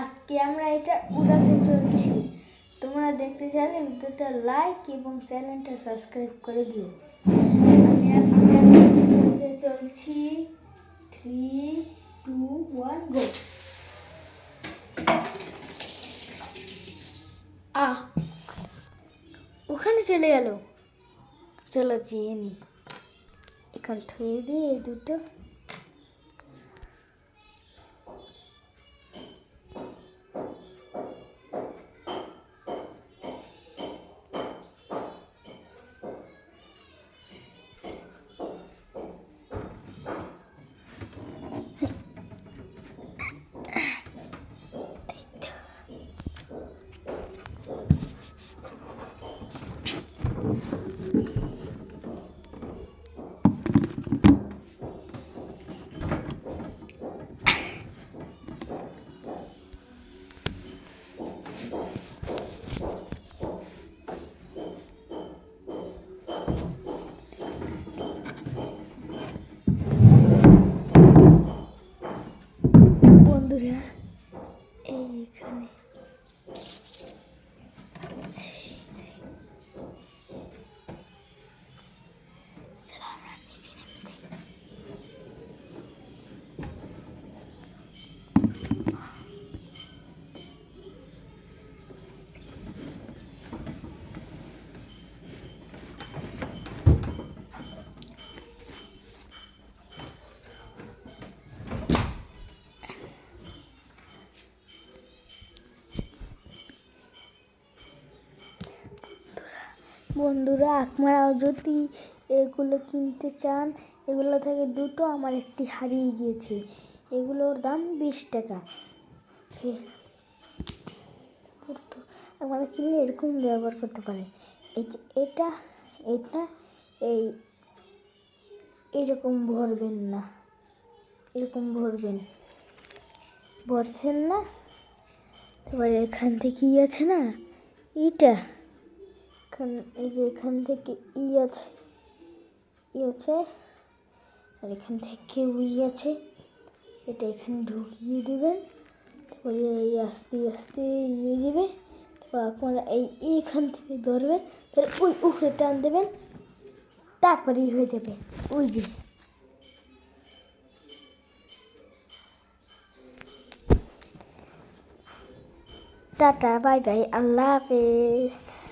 আজকে আমরা এটা উড়াতে চলছি। তোমরা দেখতে চাইলে ভিডিওটা লাইক এবং চ্যানেলটা সাবস্ক্রাইব করে দিও। আমরা উড়াতে চলছি। 3, 2, 1 গো। ওখানে চলে গেল। চলো চেয়ে নি, এখন থুয়ে দিই এই দুটো। বন্ধুরা এইখানে বন্ধুরা, আপনারাও যদি এগুলো কিনতে চান, এগুলো থেকে দুটো, আমার একটি হারিয়ে গিয়েছে। এগুলোর দাম 20 টাকা। আপনারা কিনলে এরকম ব্যবহার করতে পারেন। এটা এটা এই এরকম ভরবেন না, এরকম ভরছেন না। এবার এখান থেকে আছে না, এটা এই যে এখান থেকে আছে আর এখান থেকে আছে। এটা এখানে ঢুকিয়ে দেবেন, তারপরে এই আস্তে আস্তে যাবে। তারপর আপনারা এইখান থেকে ধরবেন, তাহলে ওই উপরে টান দেবেন, তারপরেই হয়ে যাবে। ওই যে টাটা, বাই বাই, আল্লাহ হাফেজ।